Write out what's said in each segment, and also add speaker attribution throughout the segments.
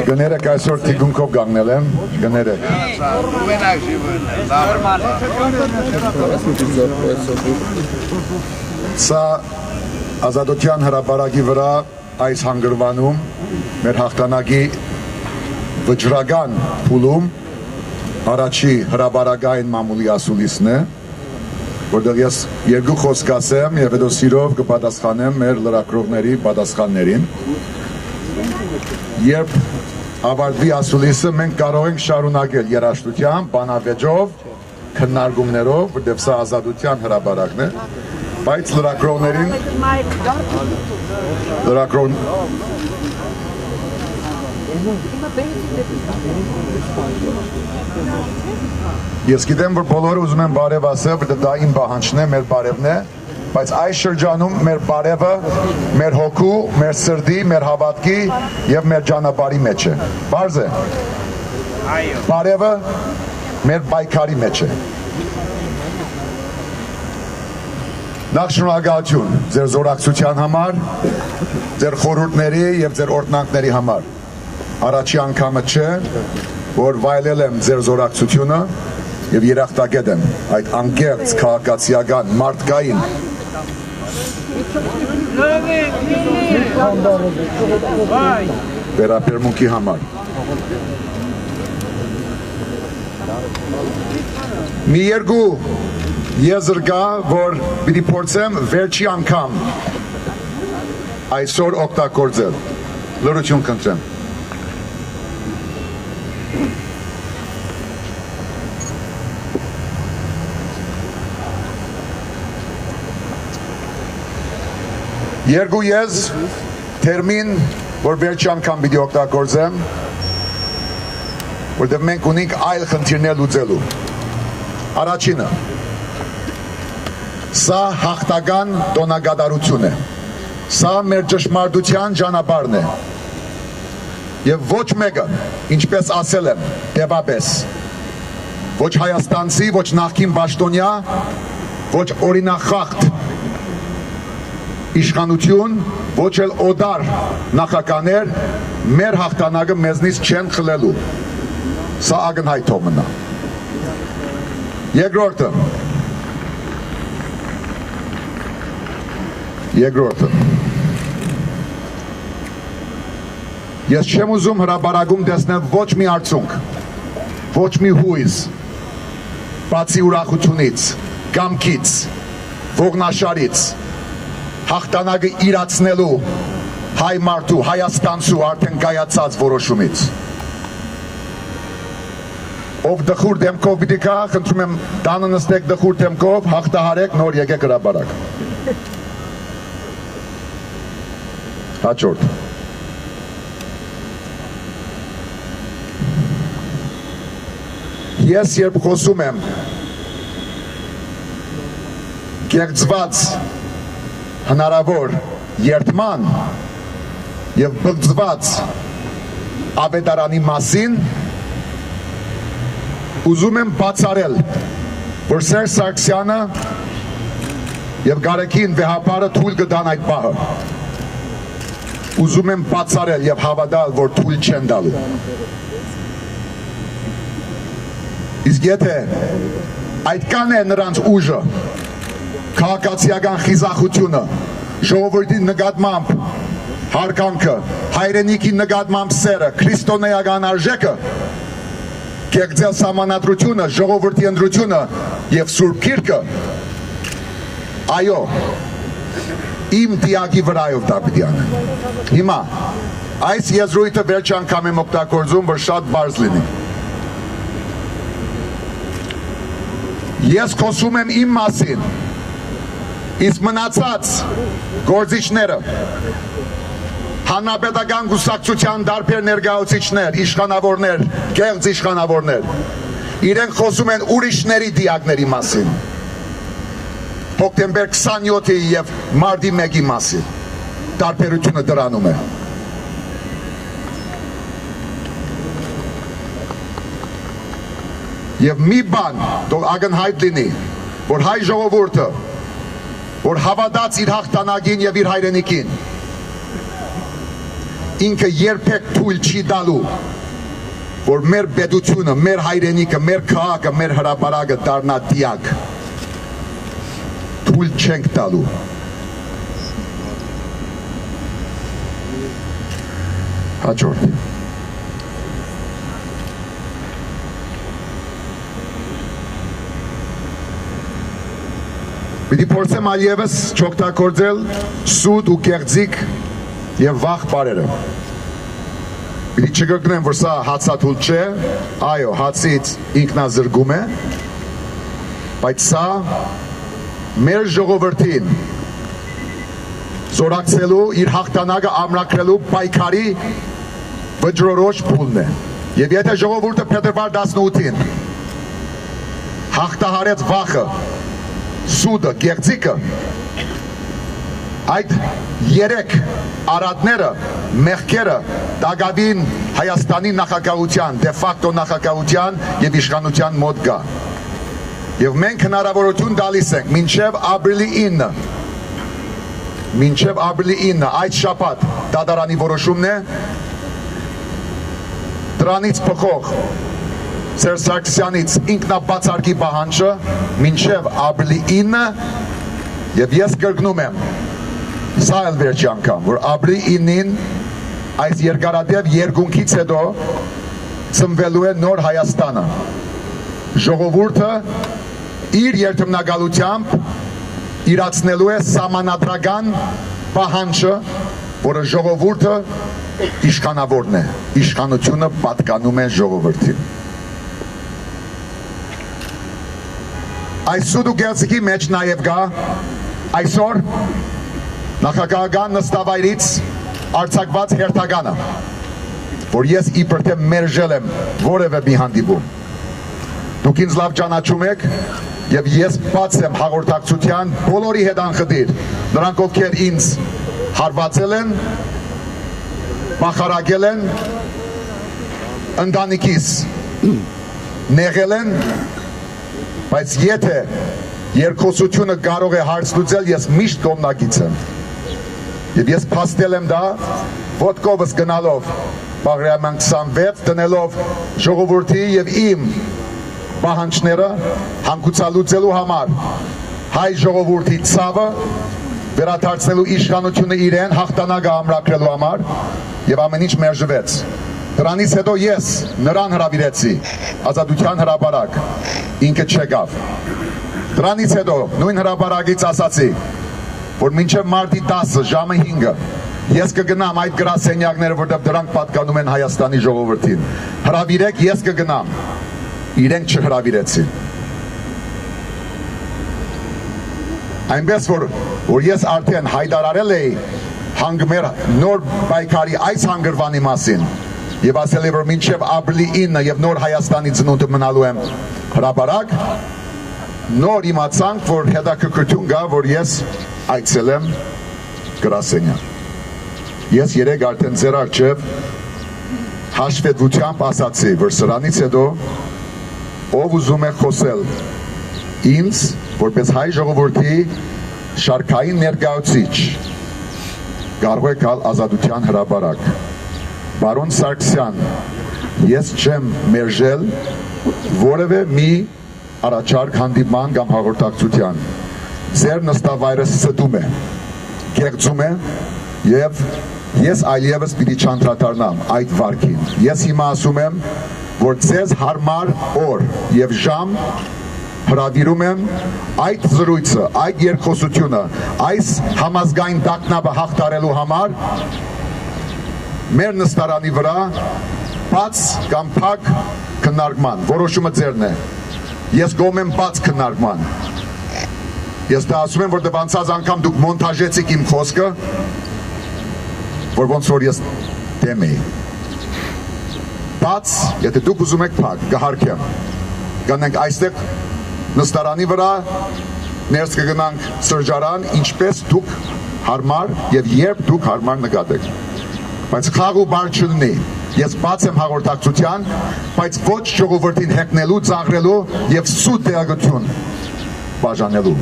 Speaker 1: Գներեք այսօր թիգունքով գանգնել եմ, գներեք։ Սա Ազատության հրապարակի վրա այս հանգրվանում մեր հաղթանակի վճռական փուլում առաջի հրապարակային մամուլի ասուլիսն է, որտեղ ես երկու խոսք ասեմ եւ հետո սիրով կպատասխանեմ մեր լրագրողների պատասխաններին։ Երբ ավարտվի ասուլիսը, մենք կարող ենք շարունակել երաժշտությամբ, բանավեճով, քննարկումներով, որտեղ սա Ազատության հրապարակն է, բայց լրագրողներին Ես գիտեմ, որ բոլորը ուզում են բարև ասել, որտեղ դա իմ պահանջն է, մեր բարևն է, բայց այս շրջանում մեր բարևը, մեր հոգու, մեր սրտի, մեր հավատքի եւ մեր ճանապարհի մեջ է։ Բարձ է։ Բարևը մեր պայքարի մեջ է։ Նախ շնորհակալություն ձեր զորակցության համար, ձեր խորհուրդների եւ ձեր օրհնանքների համար։ Առաջի անգամը չէ, որ վայելել եմ ձեր զորակցությունը եւ երախտագետ եմ այդ անկեղծ քաղաքացիական մարդկային վերաբերմունքի համար։ Մի երկու եզր կա, որ պիտի փորձեմ վերջի անգամ այսօր օգտագործել։ Լրություն կընտրեմ։ Երկու եզ թերմին, որ վերջի անգամ պիտի օգտագործեմ, որտեղ մենք ունենք այլ խնդիրներ լուծելու։ Առաջինը, սա հաղթական տոնակատարություն է, սա մեր ճշմարտության ճանապարհն է, եւ ոչ մեկը, ինչպես ասել եմ, դեպապես, ոչ հայաստանցի, ոչ նախկին պաշտոնյա, ոչ օրինախախտ իշխանություն, ոչ էլ օդար նախականներ մեր հաղթանակը մեզնից չեն խլելու։ Սա ակնհայտով մնա։ Երկրորդը։ Ես չեմ ուզում հրապարակում տեսնել ոչ մի արդյունք, ոչ մի հույզ, բացի ուրախությունից, կամքից, ողնաշարից, հաղթանակը իրացնելու հայ մարդու, հայաստանցու արդեն կայացած որոշումից։ Ով դխուր դեմքով պիտի կա, խնդրում եմ տանը նստեք դխուր դեմքով, հաղթահարեք, նոր եկեք հրապարակ։ Հաջորդ։ Ես երբ խոսում եմ կեղծված հնարավոր երդման եւ բգծված ավետարանի մասին ուզում եմ բացառել, որ Սերժ Սարգսյանը եւ Գարեգին Վեհապարը թույլ կտան այդ պահը։ Ուզում եմ բացառել եւ հավատալ, որ թույլ չեն տալու։ Իսկ եթե այդքան է նրանց ուժը, քաղաքացիական խիզախությունը, ժողովրդի նկատմամբ հարգանքը, հայրենիքի նկատմամբ սերը, քրիստոնեական արժեքը, կեղծել սահմանադրությունը, ժողովրդի ընտրությունը եւ Սուրբ Գիրքը, այո, իմ դիակի վրայով դա պիտի անեն։ Հիմա Այս եզրույթը վերջ անգամ եմ օգտագործում, որ շատ բարձ լինի։ Ես խոսում եմ իմ մասին, իսկ մնացած գործիչները, հանրապետական կուսակցության դարբեր ներկայացուցիչներ, իշխանավորներ, կեղծ իշխանավորներ, իրենք խոսում են ուրիշների դիակների մասին, հոկտեմբեր 27-ի և մարտի 1-ի մասին, տարբերությունը դրանում է։ Եվ մի բան ակնհայտ լինի, որ հայ ժողովուրդը, որ հավատաց իր հաղթանակին և իր հայրենիքին, ինքը երբեք թույլ չի տալու, որ մեր պետությունը, մեր հայրենիքը, մեր քաղաքը, մեր հրապարակը դառնա դիակ։ Թույլ չենք տալու։ Հաջորդ։ Պիտի փորձեմ այլևս չօգտագործել սուտ ու կեղծիք և վաղ բառերը։ Պիտի չգրկնեմ, որ սա հացաթուլ չէ, այո, հացից ինքնազրկում է, բայց սա մեր ժողովրդին զորակցելու, իր հաղթանակը ամրագրելու պայքարի վճռորոշ փուլն է։ Եվ եթե ժողովուրդը փետրվար 18-ին հաղթահարեց վախը, սուտը, կեղծիկը, այդ երեք արատները, մեղքերը տագավին Հայաստանի նախագահության, դե ֆակտո նախագահության և իշխանության մոտ գա։ Եվ մենք հնարավորություն տալիս ենք մինչև ապրիլի 9, այդ շաբաթ դատարանի որոշումն է, դրանից փոխող Սերժ Սարգսյանից ինքնաբացարկի պահանջը մինչև ապրիլի 9 և ես կրկնում եմ, սա էլ վերջի անգամ, որ ապրիլի 9-ին այս երկարատև երկունքից հետո ծնվելու է նոր Հայաստանը։ Ժողովուրդը իր երդմնակալությամբ իրացնելու է սահմանադրական պահանջը, որը ժողովուրդը իշխանավորն է, իշխանությունը պատկանում է ժողովրդին։ Այս սուտ ու կեղծիքի մեջ նաև գա այսօր նախագահական նստավայրից արձակված հերթականը, որ ես իբր թե մերժել եմ որևէ մի հանդիպում։ Դուք ինձ լավ ճանաչում եք և ես բաց եմ հաղորդակցության բոլորի հետ անխտիր, նրանք ովքեր ինձ հարվածել են, բախարակել են, ընտանիքիս նեղել են, բայց եթե երկխոսությունը կարող է հարց լուծել, ես միշտ կողմնակից եմ։ Եվ ես փաստել եմ դա ոտքովս գնալով Բաղրամյան 26, տնելով ժողովրդի և իմ պահանջները հանգուցալուծելու համար հայ ժողովրդի ցավը, վերադարձնելու իշխանությունը իրեն, հաղթանակը ամրագրելու համար և ամեն ինչ մերժվեց։ Դրանից հետո ես նրան հրավիրեցի Ազատության հրապարակ, ինքը չեկավ։ Դրանից հետո նույն հրապարակից ասացի, որ մինչև մարտի 10-ը ժամը 5-ը ես կգնամ այդ գրասենյակները, որտեղ դրանք պատկանում են Հայաստանի ժողովրդին։ Հրավիրեք, ես կգնամ։ Իրենք չհրավիրեցին։ Այնպես որ ես արդեն հայտարարել էի մեր նոր պայքարի այս հանգրվանի մասին և ասել է, որ մինչև ապրիլի 9 և նոր Հայաստանի ծնունդը մնալու եմ հրապարակ, նոր իմացանք, որ հետաքրքրություն կա, որ ես այցելեմ գրասենյակ։ Ես երեկ արդեն ձեր առջև հաշվետվությամբ ասացի, որ սրանից հետո ով ուզում է խոսել ինձ, որպես հայ ժողովրդի շարքային ներկայացուցիչ, կարող է գալ Ազատության հրապարակ։ Բարոն Սարգսյան, ես չեմ մերժել որևէ մի առաջարկ հանդիպման կամ հաղորդակցության։ Ձեր նստավայրը ստում է, կեղծում է և ես այլևս պիտի չանդրադառնամ այդ վարքին։ Ես հիմա ասում եմ, որ ձեզ հարմար օր և ժամ հրավիրում եմ այդ զրույցը, այդ երկխոսությունը, այս համազգային տագնապը հաղթարելու համար մեր նստարանի վրա բաց կամ փակ քննարկման, որոշումը ձերն է։ Ես գոհ եմ բաց քննարկման։ Ես դա ասում եմ, որտեղ անցած անգամ դուք մոնտաժեցիք իմ խոսքը, որ ոնց որ ես դեմ էի։ Բաց, եթե դուք ուզում եք փակ, կհարկեմ։ Գնանք այստեղ նստարանի վրա, ներս կգնանք սրճարան, ինչպես դուք հարմար եւ երբ դուք հարմար նկատեք։ Բայց խաղ ու բար չլինի։ Ես բաց եմ հաղորդակցության, բայց ոչ ժողովրդին հեգնելու, ծաղրելու եւ սուտ տեղեկություն բաժանելու։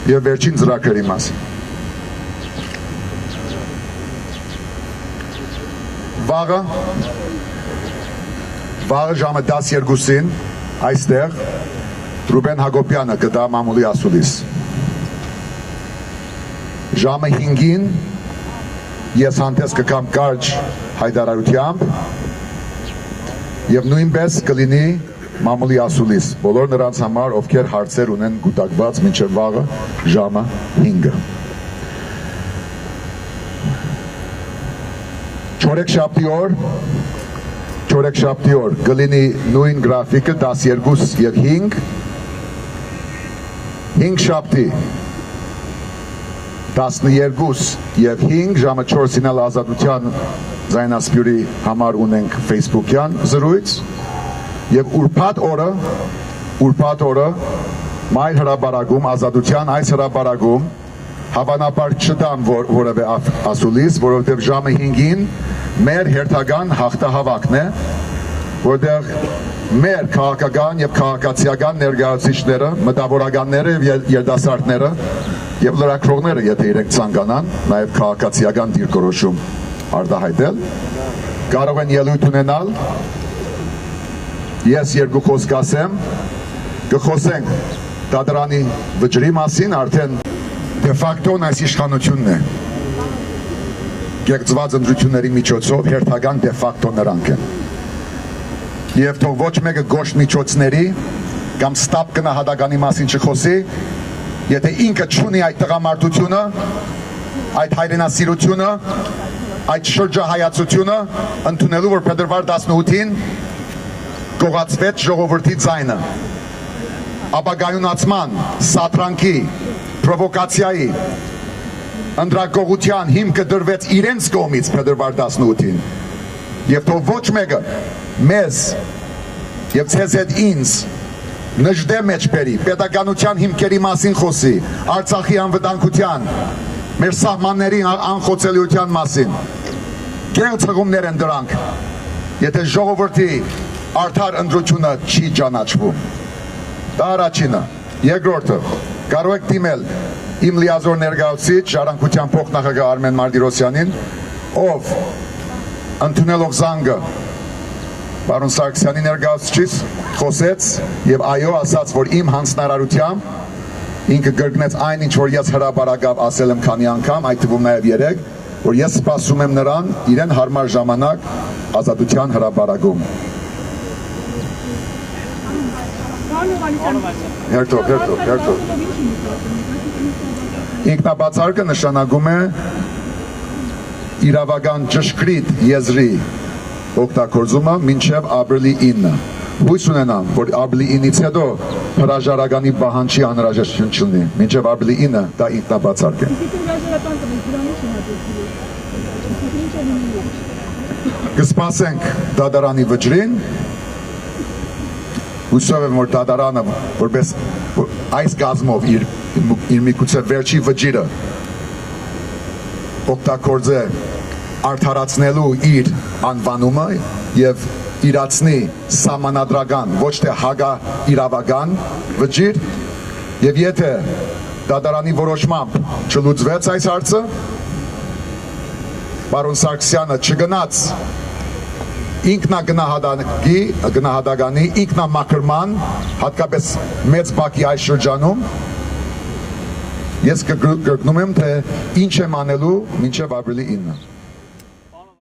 Speaker 1: Եվ վերջին ծրագրերի մասին։ Վաղը ժամը 12-ին այստեղ Ռուբեն Հակոբյանը կտա մամուլի ասուլիս։ Ժամը 5-ին ես հանդես կգամ կարճ հայտարարությամբ եւ նույնպես կլինի մամուլի ասուլիս բոլոր նրանց համար, ովքեր հարցեր ունեն գուտակված մինչև վաղը ժամը 5-ը։ Չորեքշաբթի օր կլինի նույն գրաֆիկը 12 եւ 5, 5 շաբթի 12 եւ 5 ժամը 4-ին էլ Ազատության ձայնասպյուրի համար ունենք Facebook-յան զրույց եւ ուրբաթ օրը մայր հրաբարակում Ազատության այս հրաբարակում հավանաբար չդամ որևէ ասուլիս, որովհետեւ ժամը 5-ին մեր հերթական հաղթահավաքն է, որտեղ մեր քաղաքական եւ քաղաքացիական ներկայացուցիչները, մտավորականները եւ երիտասարդները եւ լրագրողները, եթե իրենք ցանկանան, նաեւ քաղաքացիական դիրքորոշում արտահայտել, կարող են ելույթ ունենալ։ Ես երկու խոսք ասեմ, կխոսենք դատարանի վճռի մասին, արդեն դե ֆակտոն այս իշխանությունն է։ Գեղձված ընտրությունների միջոցով հերթական դե ֆակտո նրանք են։ Եվ թող ոչ մեկը գոշտ միջոցների կամ ստապ գնահատականի մասին չխոսի, եթե ինքը չունի այդ տղամարդությունը, այդ հայրենասիրությունը, այդ շրջահայացությունը, ընդունելու որ փետրվար 18-ին գողացվեց ժողովրդի ձայնը, ապագայունացման, սատրանքի, պրովոկացիայի, ընդրակողության հիմքը դրվեց իրենց կողմից փետրվար 18-ին, եւ թող ոչ մեկը մեզ եւ ցեզ հետ ինձ նժդե մեջ բերի, պետականության հիմքերի մասին խոսի, Արցախի անվտանգության, մեր սահմանների անխոցելիության մասին։ Գեղձ հղումներ են դրանք, եթե ժողովրդի արդար ընտրությունը չի ճանաչվում։ Դա առաջինը։ Երկրորդը, կարող եք դիմել իմ լիազոր ներկայացուցիչ Ժառանգության փոխնախագահ Արմեն Մարտիրոսյանին, ով ընդունելով զանգը պարոն Սարգսյանի ներկայացուցիչից խոսեց եւ այո ասաց, որ իմ հանձնարարությամբ ինքը գրկնեց այն ինչ որ ես հրապարակավ ասել եմ քանի անգամ, այդ թվում նաեւ 3, որ ես սպասում եմ նրան իրեն հարմար ժամանակ Ազատության հրապարակում։ Հերթով։ Ինքնաբացարկը նշանակում է իրավական ճշգրիտ եզրի օգտագործումը մինչև ապրիլի 9։ Հույս ունենամ, որ ապրիլի 9-ից հետո հրաժարականի պահանջի անհրաժեշտություն չլինի, մինչև ապրիլի 9 դա ինքնաբացարկ է։ Կսպասենք դատարանի վճռին, հուսով եմ, որ դատարանը որպես այս գազմով իր միգուցե վերջի վճիռը օգտագործե արդարացնելու իր անվանումը եւ իրացնի սահմանադրական, ոչ թե հակաիրավական վճիռ, եւ եթե դատարանի որոշմամբ չլուծվեց այս հարցը, պարոն Սարգսյանը չգնաց ինքնագնահատականի, ինքնամաքրման, հատկապես մեծ բակի այս շրջանում, ես կգրկնում եմ, թե ինչ եմ անելու մինչև ապրիլի 9։